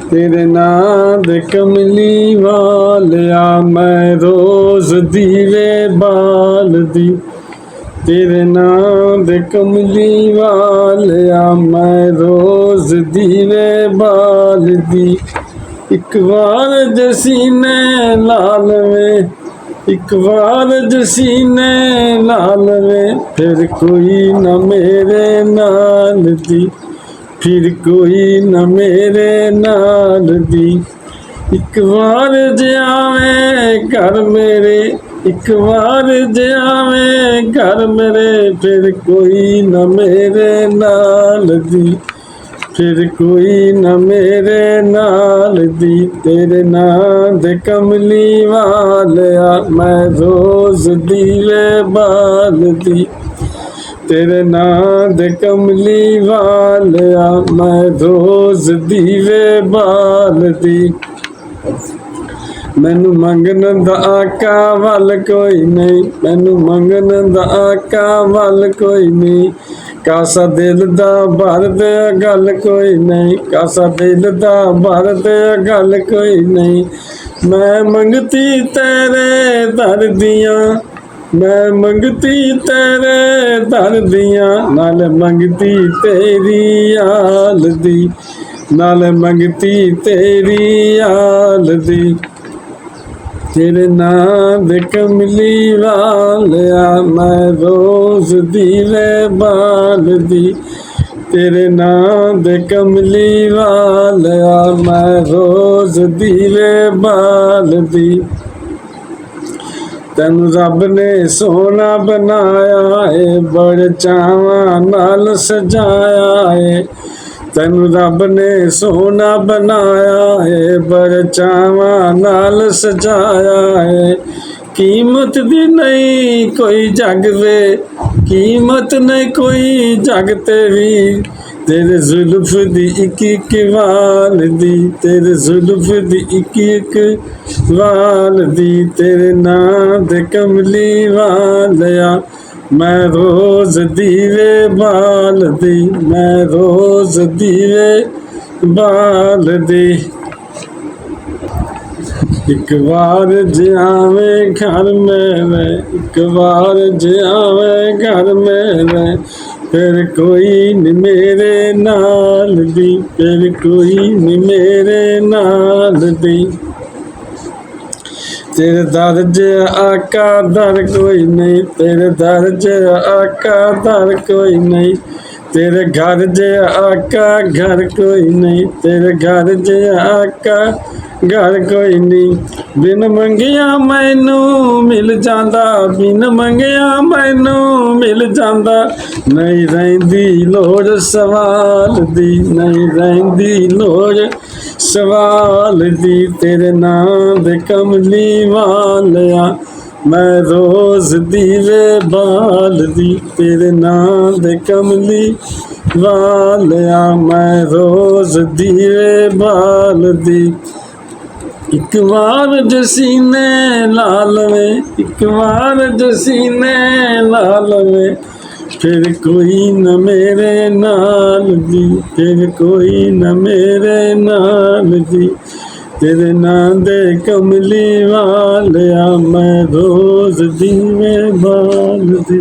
तेरे नाम दे कमली वालिया मैं रोज दीवे बाल दी। तेरे नाम दे कमली वालिया मैं रोज दीवे बाल दी। एक बार जसीने लाल में, एक बार जसीने लाल में, फिर कोई न मेरे नाल दी, फिर कोई न मेरे नाल दी। एक बार जे आवे घर मेरे, एक बार जे आवे घर मेरे, फिर कोई न मेरे नाल दी, फिर कोई न मेरे नाल दी। तेरे नाम दे कमली वालिया मैं रोज दीवे बाल दी। तेरे नाम दे कमली वालिया मैं रोज दीवे बाल दी। मैनू मंगन दा आका वल कोई नहीं, मैनू मंगन दा आका वल कोई नहीं। कासा दिल दा भर दे गल कोई नहीं, कासा दिल दा भर दे गल कोई नहीं। मैं मंगती तेरे दर दियां, मैं मंगती तेरे दर दियां, नाल मंगती तेरी आल दी, नाल मंगती तेरी आल दी। तेरे नाम दे कमली वालिया मैं रोज दीवे बाल दी। तेरे नाम दे कमली वालिया मैं रोज दीवे बाल दी। तैनू रब ने सोना बनाया है, बड़े चावां नाल सजाया है। तैनू रब ने सोना बनाया है, बड़े चावां नाल सजाया है। कीमत दी नहीं कोई जग वे, कीमत नहीं कोई जग ते भी, तेरे जुल्फ दी इक इक वाल दी, तेरे जुल्फ दी इक इक वाल दी। तेरे नाम दे कमली वालिया मैं रोज दीवे बाल दी, मैं रोज दीवे बाल दी। एक बार जे आवे घर मेरे, एक बार जे आवे घर मेरे, फिर कोई न मेरे नाल दी, फिर कोई न मेरे नाल दी। तेरे दर च आका दर कोई नहीं, तेरे दर च आका दर कोई नहीं। तेरे घर च आका घर कोई नहीं, तेरे घर च आका घर कोई नहीं। बिन मंगिया मैनू मिल जांदा, बिन मंगिया मैनू मिल जांदा, नहीं रहिंदी लोड़ सवाल दी, नहीं रहिंदी लोड़ सवाल दी। तेरे नाम दे कमली वालिया मैं रोज दीवे बाल दी। तेरे नाम दे कमली वालिया मैं रोज दीवे बाल दी। एक बार जसीने लाल में, एक बार जसीने लाल में, फिर कोई न मेरे नाल दी, फिर कोई न मेरे नाल दी। तेरे नाम दे कमली वालिया मैं रोज दीवे बाल दी।